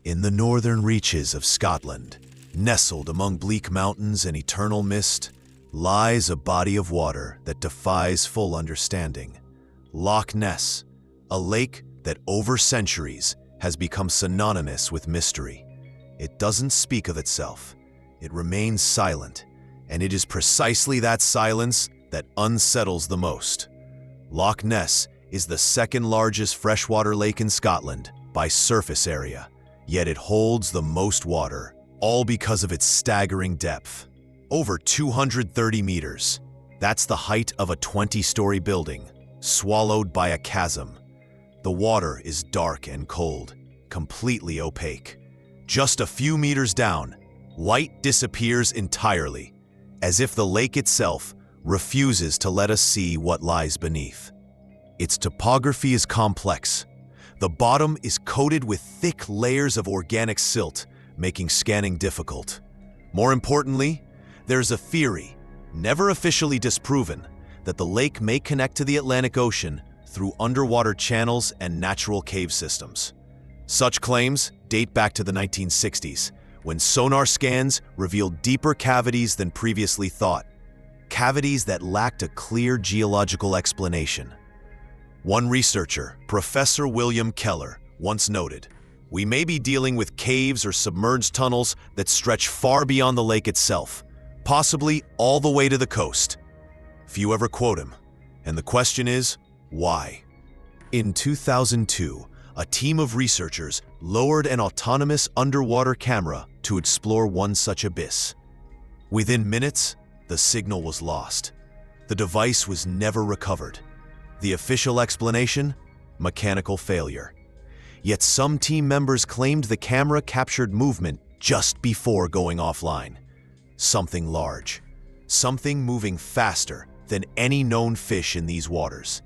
In the northern reaches of Scotland, nestled among bleak mountains and eternal mist, lies a body of water that defies full understanding. Loch Ness, a lake that over centuries has become synonymous with mystery. It doesn't speak of itself. It remains silent, and it is precisely that silence that unsettles the most. Loch Ness is the second largest freshwater lake in Scotland by surface area, yet it holds the most water, all because of its staggering depth. Over 230 meters. That's the height of a 20-story building, swallowed by a chasm. The water is dark and cold, completely opaque. Just a few meters down, light disappears entirely, as if the lake itself refuses to let us see what lies beneath. Its topography is complex. The bottom is coated with thick layers of organic silt, making scanning difficult. More importantly, there's a theory, never officially disproven, that the lake may connect to the Atlantic Ocean through underwater channels and natural cave systems. Such claims date back to the 1960s, when sonar scans revealed deeper cavities than previously thought, cavities that lacked a clear geological explanation. One researcher, Professor William Keller, once noted, "We may be dealing with caves or submerged tunnels that stretch far beyond the lake itself, possibly all the way to the coast." Few ever quote him, and the question is, why? In 2002, a team of researchers lowered an autonomous underwater camera to explore one such abyss. Within minutes, the signal was lost. The device was never recovered. The official explanation? Mechanical failure. Yet some team members claimed the camera captured movement just before going offline. Something large. Something moving faster than any known fish in these waters.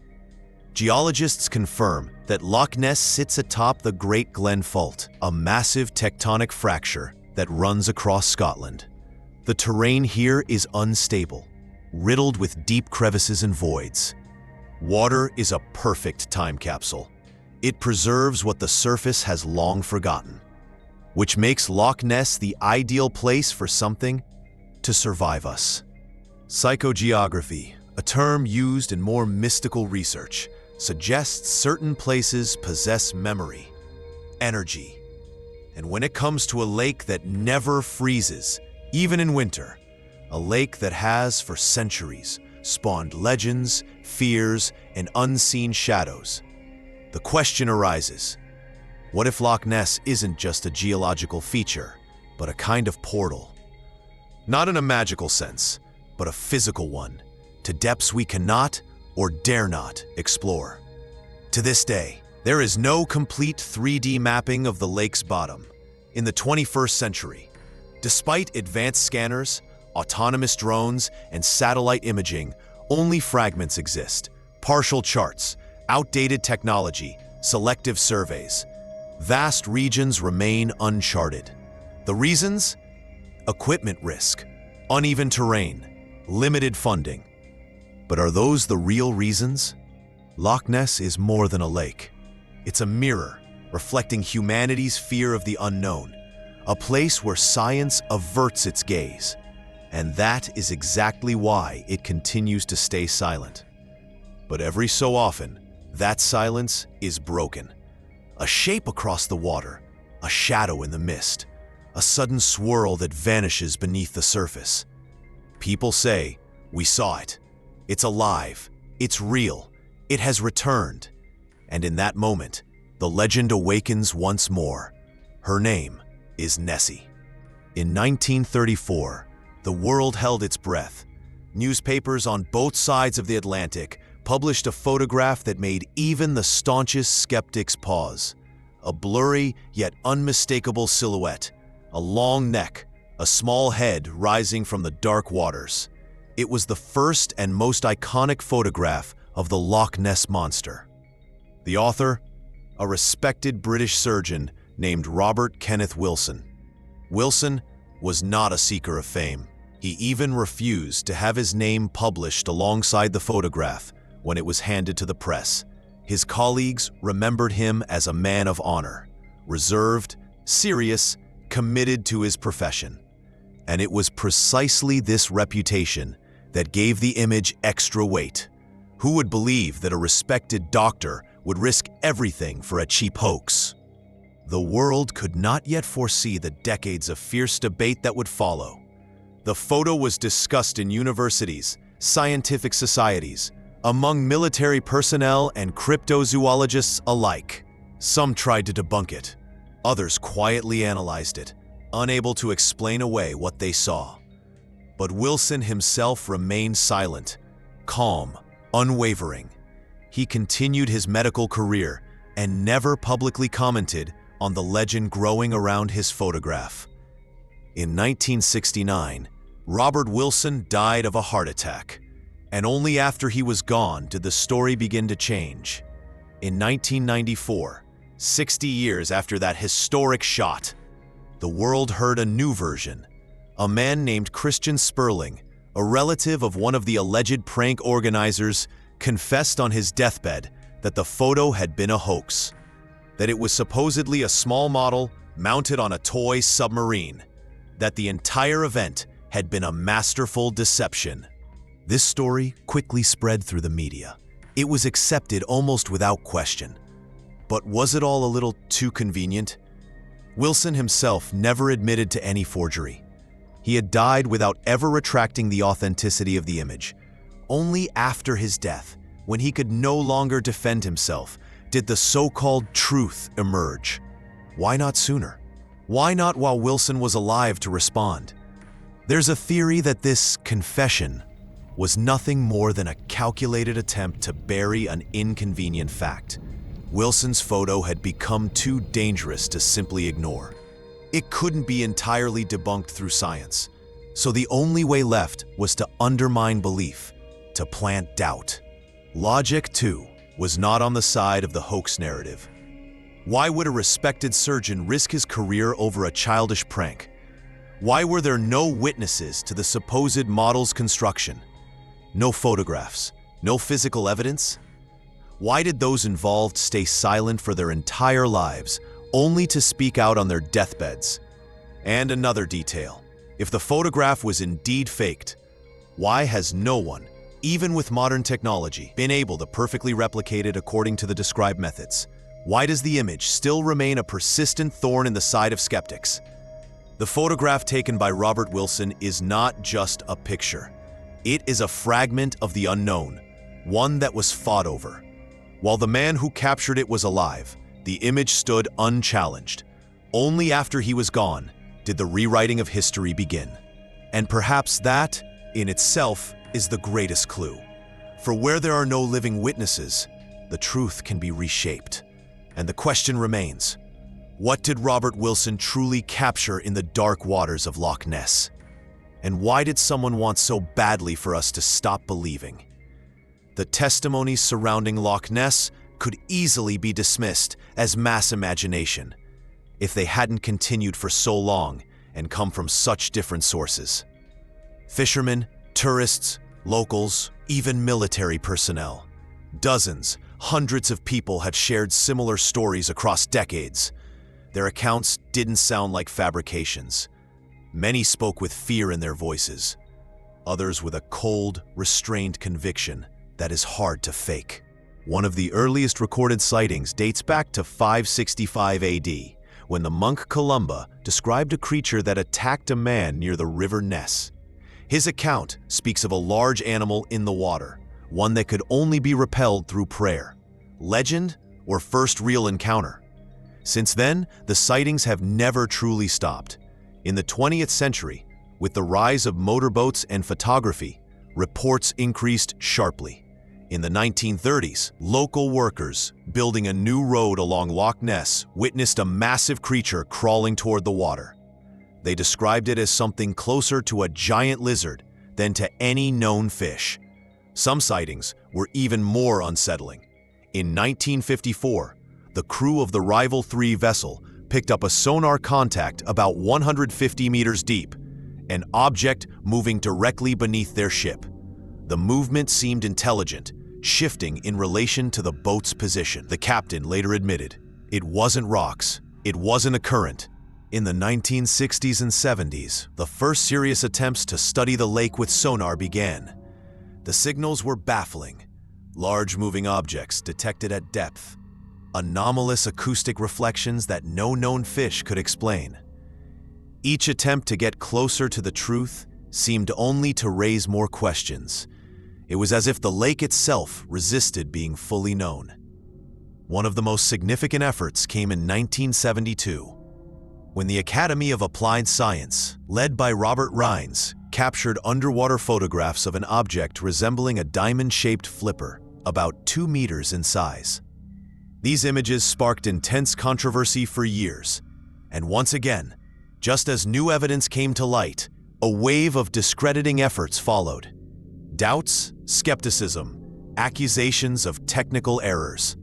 Geologists confirm that Loch Ness sits atop the Great Glen Fault, a massive tectonic fracture that runs across Scotland. The terrain here is unstable, riddled with deep crevices and voids. Water is a perfect time capsule. It preserves what the surface has long forgotten, which makes Loch Ness the ideal place for something to survive us. Psychogeography, a term used in more mystical research, suggests certain places possess memory, energy. And when it comes to a lake that never freezes, even in winter, a lake that has for centuries spawned legends, fears, and unseen shadows, the question arises, what if Loch Ness isn't just a geological feature, but a kind of portal? Not in a magical sense, but a physical one, to depths we cannot or dare not explore. To this day, there is no complete 3D mapping of the lake's bottom. In the 21st century, despite advanced scanners, autonomous drones, and satellite imaging, only fragments exist, partial charts, outdated technology, selective surveys. Vast regions remain uncharted. The reasons? Equipment risk, uneven terrain, limited funding. But are those the real reasons? Loch Ness is more than a lake. It's a mirror reflecting humanity's fear of the unknown, a place where science averts its gaze. And that is exactly why it continues to stay silent. But every so often, that silence is broken. A shape across the water, a shadow in the mist, a sudden swirl that vanishes beneath the surface. People say, "We saw it. It's alive. It's real. It has returned." And in that moment, the legend awakens once more. Her name is Nessie. In 1934, the world held its breath. Newspapers on both sides of the Atlantic published a photograph that made even the staunchest skeptics pause. A blurry yet unmistakable silhouette, a long neck, a small head rising from the dark waters. It was the first and most iconic photograph of the Loch Ness Monster. The author? A respected British surgeon named Robert Kenneth Wilson. Wilson was not a seeker of fame. He even refused to have his name published alongside the photograph when it was handed to the press. His colleagues remembered him as a man of honor, reserved, serious, committed to his profession. And it was precisely this reputation that gave the image extra weight. Who would believe that a respected doctor would risk everything for a cheap hoax? The world could not yet foresee the decades of fierce debate that would follow. The photo was discussed in universities, scientific societies, among military personnel and cryptozoologists alike. Some tried to debunk it. Others quietly analyzed it, unable to explain away what they saw. But Wilson himself remained silent, calm, unwavering. He continued his medical career and never publicly commented on the legend growing around his photograph. In 1969, Robert Wilson died of a heart attack, and only after he was gone did the story begin to change. In 1994, 60 years after that historic shot, the world heard a new version. A man named Christian Sperling, a relative of one of the alleged prank organizers, confessed on his deathbed that the photo had been a hoax, that it was supposedly a small model mounted on a toy submarine, that the entire event had been a masterful deception. This story quickly spread through the media. It was accepted almost without question. But was it all a little too convenient? Wilson himself never admitted to any forgery. He had died without ever retracting the authenticity of the image. Only after his death, when he could no longer defend himself, did the so-called truth emerge. Why not sooner? Why not while Wilson was alive to respond? There's a theory that this confession was nothing more than a calculated attempt to bury an inconvenient fact. Wilson's photo had become too dangerous to simply ignore. It couldn't be entirely debunked through science, so the only way left was to undermine belief, to plant doubt. Logic, too, was not on the side of the hoax narrative. Why would a respected surgeon risk his career over a childish prank? Why were there no witnesses to the supposed model's construction? No photographs, no physical evidence? Why did those involved stay silent for their entire lives, only to speak out on their deathbeds? And another detail: if the photograph was indeed faked, why has no one, even with modern technology, been able to perfectly replicate it according to the described methods? Why does the image still remain a persistent thorn in the side of skeptics? The photograph taken by Robert Wilson is not just a picture. It is a fragment of the unknown, one that was fought over. While the man who captured it was alive, the image stood unchallenged. Only after he was gone did the rewriting of history begin. And perhaps that, in itself, is the greatest clue. For where there are no living witnesses, the truth can be reshaped. And the question remains: what did Robert Wilson truly capture in the dark waters of Loch Ness? And why did someone want so badly for us to stop believing? The testimonies surrounding Loch Ness could easily be dismissed as mass imagination if they hadn't continued for so long and come from such different sources. Fishermen, tourists, locals, even military personnel. Dozens, hundreds of people had shared similar stories across decades. Their accounts didn't sound like fabrications. Many spoke with fear in their voices, others with a cold, restrained conviction that is hard to fake. One of the earliest recorded sightings dates back to 565 AD, when the monk Columba described a creature that attacked a man near the river Ness. His account speaks of a large animal in the water, one that could only be repelled through prayer. Legend or first real encounter? Since then, the sightings have never truly stopped. In the 20th century, with the rise of motorboats and photography, reports increased sharply. In the 1930s, local workers building a new road along Loch Ness witnessed a massive creature crawling toward the water. They described it as something closer to a giant lizard than to any known fish. Some sightings were even more unsettling. In 1954, the crew of the Rival 3 vessel picked up a sonar contact about 150 meters deep, an object moving directly beneath their ship. The movement seemed intelligent, shifting in relation to the boat's position. The captain later admitted, it wasn't rocks, it wasn't a current, In the 1960s and 70s, the first serious attempts to study the lake with sonar began. The signals were baffling. Large moving objects detected at depth. Anomalous acoustic reflections that no known fish could explain. Each attempt to get closer to the truth seemed only to raise more questions. It was as if the lake itself resisted being fully known. One of the most significant efforts came in 1972, when the Academy of Applied Science, led by Robert Rines, captured underwater photographs of an object resembling a diamond-shaped flipper, about 2 meters in size. These images sparked intense controversy for years, and once again, just as new evidence came to light, a wave of discrediting efforts followed. Doubts, skepticism, accusations of technical errors.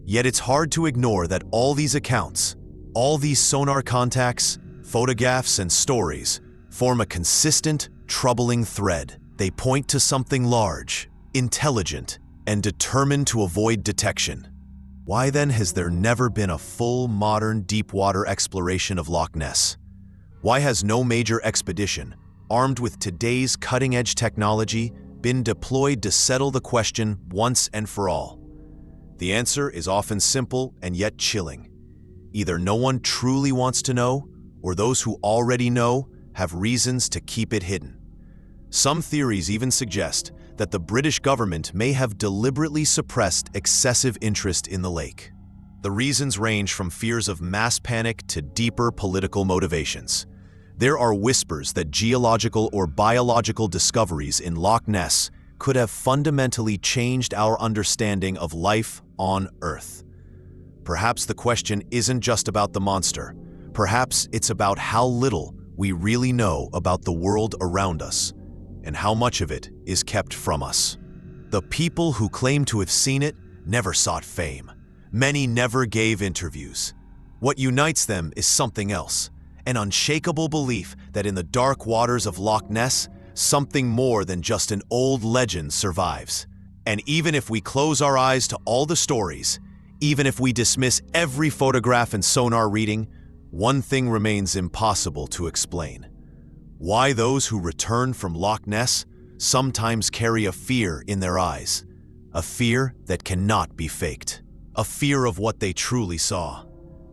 Yet it's hard to ignore that all these accounts, all these sonar contacts, photographs, and stories form a consistent, troubling thread. They point to something large, intelligent, and determined to avoid detection. Why then has there never been a full, modern, deep-water exploration of Loch Ness? Why has no major expedition, armed with today's cutting-edge technology, been deployed to settle the question once and for all? The answer is often simple and yet chilling. Either no one truly wants to know, or those who already know have reasons to keep it hidden. Some theories even suggest that the British government may have deliberately suppressed excessive interest in the lake. The reasons range from fears of mass panic to deeper political motivations. There are whispers that geological or biological discoveries in Loch Ness could have fundamentally changed our understanding of life on Earth. Perhaps the question isn't just about the monster. Perhaps it's about how little we really know about the world around us, and how much of it is kept from us. The people who claim to have seen it never sought fame. Many never gave interviews. What unites them is something else, an unshakable belief that in the dark waters of Loch Ness, something more than just an old legend survives. And even if we close our eyes to all the stories, even if we dismiss every photograph and sonar reading, one thing remains impossible to explain. Why those who return from Loch Ness sometimes carry a fear in their eyes, a fear that cannot be faked, a fear of what they truly saw.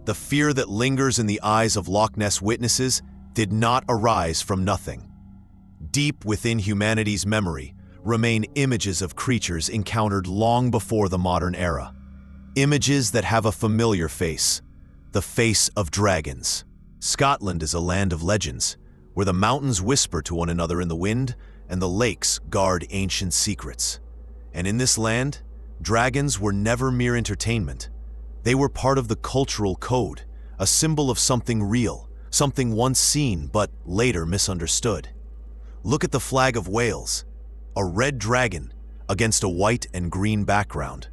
The fear that lingers in the eyes of Loch Ness witnesses did not arise from nothing. Deep within humanity's memory remain images of creatures encountered long before the modern era. Images that have a familiar face, the face of dragons. Scotland is a land of legends, where the mountains whisper to one another in the wind and the lakes guard ancient secrets. And in this land, dragons were never mere entertainment. They were part of the cultural code, a symbol of something real, something once seen but later misunderstood. Look at the flag of Wales, a red dragon against a white and green background.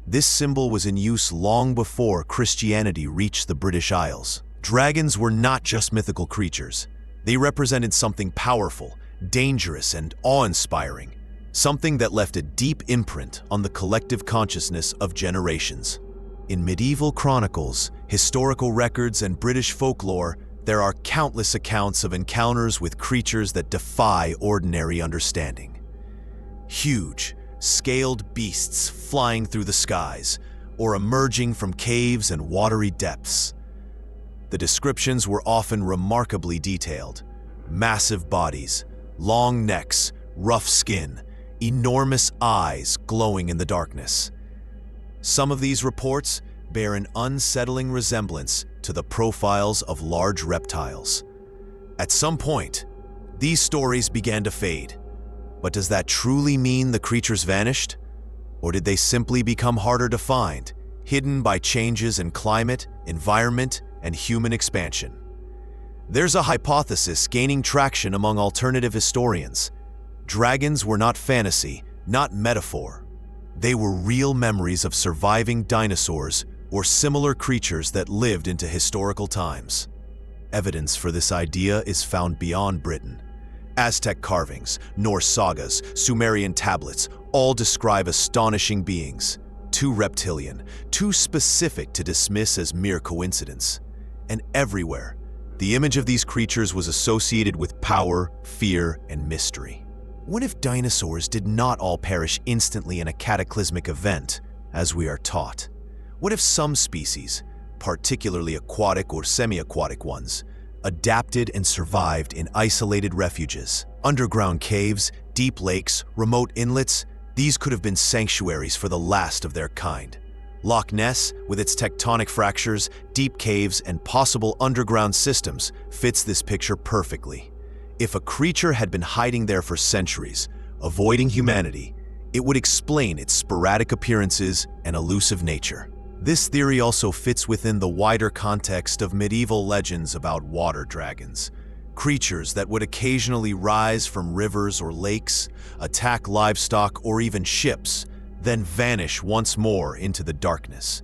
This symbol was in use long before Christianity reached the British Isles. Dragons were not just mythical creatures. They represented something powerful, dangerous, and awe-inspiring, something that left a deep imprint on the collective consciousness of generations. In medieval chronicles, historical records, and British folklore, there are countless accounts of encounters with creatures that defy ordinary understanding. Huge, scaled beasts flying through the skies, or emerging from caves and watery depths. The descriptions were often remarkably detailed. Massive bodies, long necks, rough skin, enormous eyes glowing in the darkness. Some of these reports bear an unsettling resemblance to the profiles of large reptiles. At some point, these stories began to fade. But does that truly mean the creatures vanished? Or did they simply become harder to find, hidden by changes in climate, environment, and human expansion? There's a hypothesis gaining traction among alternative historians. Dragons were not fantasy, not metaphor. They were real memories of surviving dinosaurs or similar creatures that lived into historical times. Evidence for this idea is found beyond Britain. Aztec carvings, Norse sagas, Sumerian tablets all describe astonishing beings, too reptilian, too specific to dismiss as mere coincidence. And everywhere, The image of these creatures was associated with power, fear, and mystery. What if dinosaurs did not all perish instantly in a cataclysmic event, as we are taught? What if some species, particularly aquatic or semi-aquatic ones, adapted and survived in isolated refuges, underground caves, deep lakes, remote inlets? These could have been sanctuaries for the last of their kind. Loch Ness, with its tectonic fractures, deep caves, and possible underground systems, fits this picture perfectly. If a creature had been hiding there for centuries, avoiding humanity, it would explain its sporadic appearances and elusive nature. This theory also fits within the wider context of medieval legends about water dragons, creatures that would occasionally rise from rivers or lakes, attack livestock or even ships, then vanish once more into the darkness.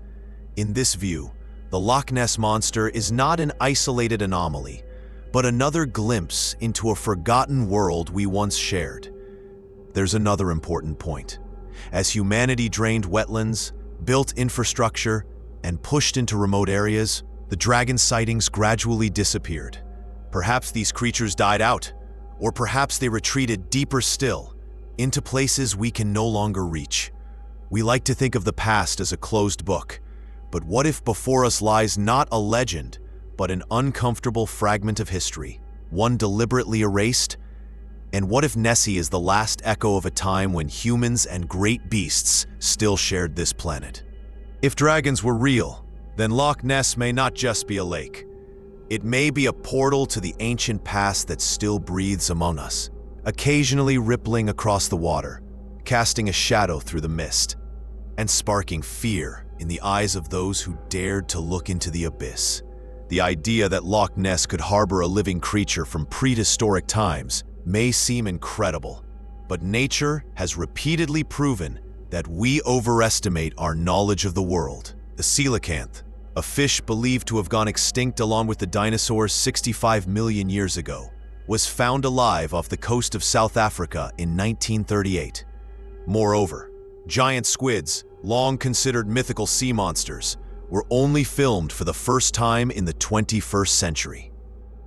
In this view, the Loch Ness Monster is not an isolated anomaly, but another glimpse into a forgotten world we once shared. There's another important point. As humanity drained wetlands, built infrastructure, and pushed into remote areas, the dragon sightings gradually disappeared. Perhaps these creatures died out, or perhaps they retreated deeper still, into places we can no longer reach. We like to think of the past as a closed book, but what if before us lies not a legend, but an uncomfortable fragment of history, one deliberately erased? And what if Nessie is the last echo of a time when humans and great beasts still shared this planet? If dragons were real, then Loch Ness may not just be a lake. It may be a portal to the ancient past that still breathes among us, occasionally rippling across the water, casting a shadow through the mist, and sparking fear in the eyes of those who dared to look into the abyss. The idea that Loch Ness could harbor a living creature from prehistoric times may seem incredible, but nature has repeatedly proven that we overestimate our knowledge of the world. The coelacanth, a fish believed to have gone extinct along with the dinosaurs 65 million years ago, was found alive off the coast of South Africa in 1938. Moreover, giant squids, long considered mythical sea monsters, were only filmed for the first time in the 21st century.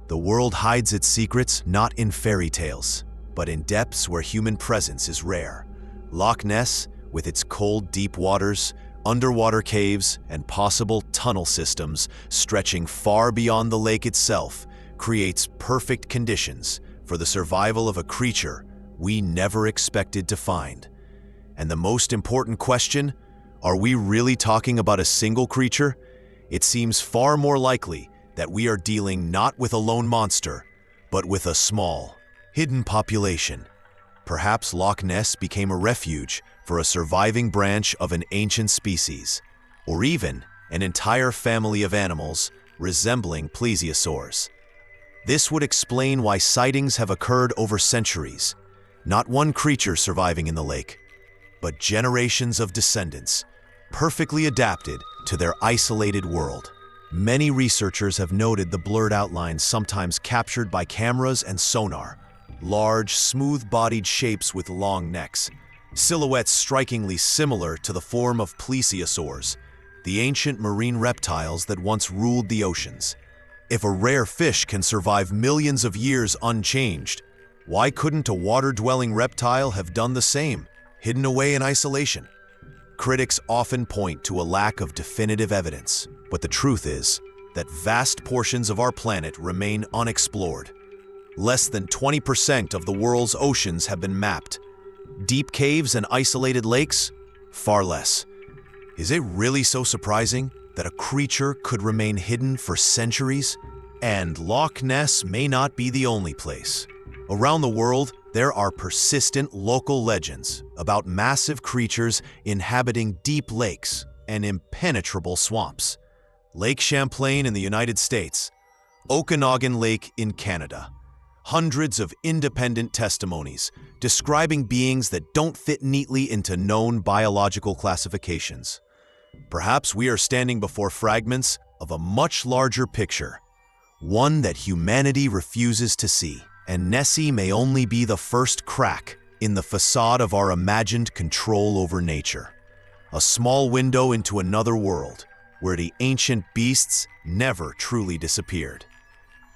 The world hides its secrets not in fairy tales, but in depths where human presence is rare. Loch Ness, with its cold, deep waters, underwater caves, and possible tunnel systems stretching far beyond the lake itself, creates perfect conditions for the survival of a creature we never expected to find. And the most important question, are we really talking about a single creature? It seems far more likely that we are dealing not with a lone monster, but with a small, hidden population. Perhaps Loch Ness became a refuge for a surviving branch of an ancient species, or even an entire family of animals resembling plesiosaurs. This would explain why sightings have occurred over centuries, not one creature surviving in the lake, but generations of descendants, perfectly adapted to their isolated world. Many researchers have noted the blurred outlines sometimes captured by cameras and sonar, large, smooth-bodied shapes with long necks, silhouettes strikingly similar to the form of plesiosaurs, the ancient marine reptiles that once ruled the oceans. If a rare fish can survive millions of years unchanged, why couldn't a water-dwelling reptile have done the same, hidden away in isolation? Critics often point to a lack of definitive evidence, but the truth is that vast portions of our planet remain unexplored. Less than 20% of the world's oceans have been mapped. Deep caves and isolated lakes? Far less. Is it really so surprising that a creature could remain hidden for centuries? And Loch Ness may not be the only place. Around the world, there are persistent local legends about massive creatures inhabiting deep lakes and impenetrable swamps. Lake Champlain in the United States, Okanagan Lake in Canada. Hundreds of independent testimonies describing beings that don't fit neatly into known biological classifications. Perhaps we are standing before fragments of a much larger picture, one that humanity refuses to see. And Nessie may only be the first crack in the facade of our imagined control over nature. A small window into another world where the ancient beasts never truly disappeared.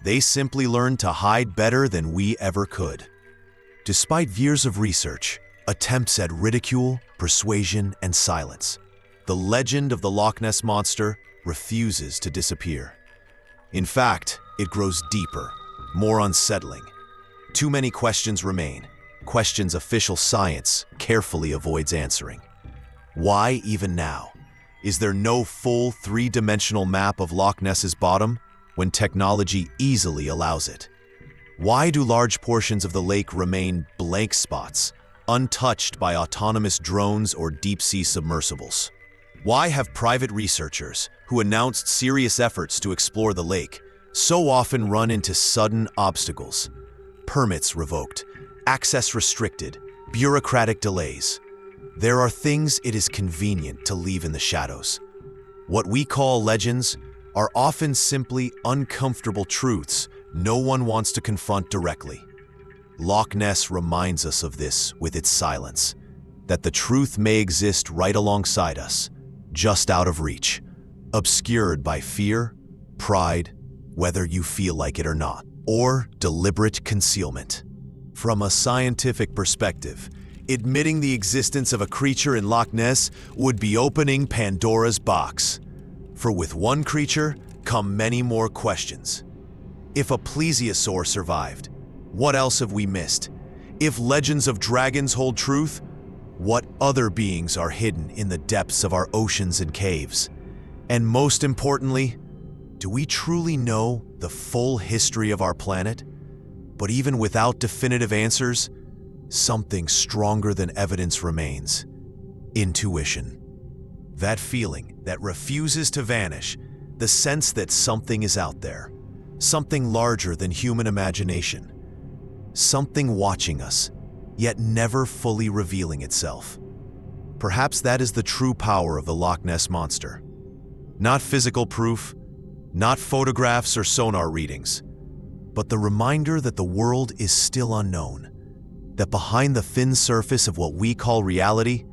They simply learned to hide better than we ever could. Despite years of research, attempts at ridicule, persuasion, and silence, the legend of the Loch Ness Monster refuses to disappear. In fact, it grows deeper, more unsettling. Too many questions remain, questions official science carefully avoids answering. Why even now? Is there no full three-dimensional map of Loch Ness's bottom when technology easily allows it? Why do large portions of the lake remain blank spots, untouched by autonomous drones or deep-sea submersibles? Why have private researchers, who announced serious efforts to explore the lake, so often run into sudden obstacles? Permits revoked, access restricted, bureaucratic delays. There are things it is convenient to leave in the shadows. What we call legends are often simply uncomfortable truths no one wants to confront directly. Loch Ness reminds us of this with its silence, that the truth may exist right alongside us, just out of reach, obscured by fear, pride, whether you feel like it or not, or deliberate concealment. From a scientific perspective, admitting the existence of a creature in Loch Ness would be opening Pandora's box. For with one creature come many more questions. If a plesiosaur survived, what else have we missed? If legends of dragons hold truth, what other beings are hidden in the depths of our oceans and caves? And most importantly, do we truly know the full history of our planet? But even without definitive answers, something stronger than evidence remains: intuition. That feeling that refuses to vanish, the sense that something is out there, something larger than human imagination, something watching us, yet never fully revealing itself. Perhaps that is the true power of the Loch Ness Monster. Not physical proof, not photographs or sonar readings, but the reminder that the world is still unknown, that behind the thin surface of what we call reality,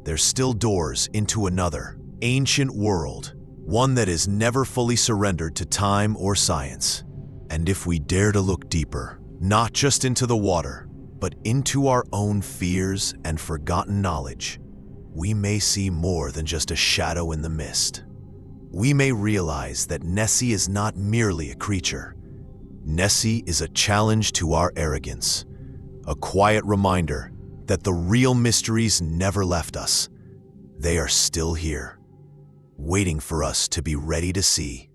there's still doors into another, ancient world, one that is never fully surrendered to time or science. And if we dare to look deeper, not just into the water, but into our own fears and forgotten knowledge, we may see more than just a shadow in the mist. We may realize that Nessie is not merely a creature. Nessie is a challenge to our arrogance, a quiet reminder that the real mysteries never left us. They are still here, waiting for us to be ready to see.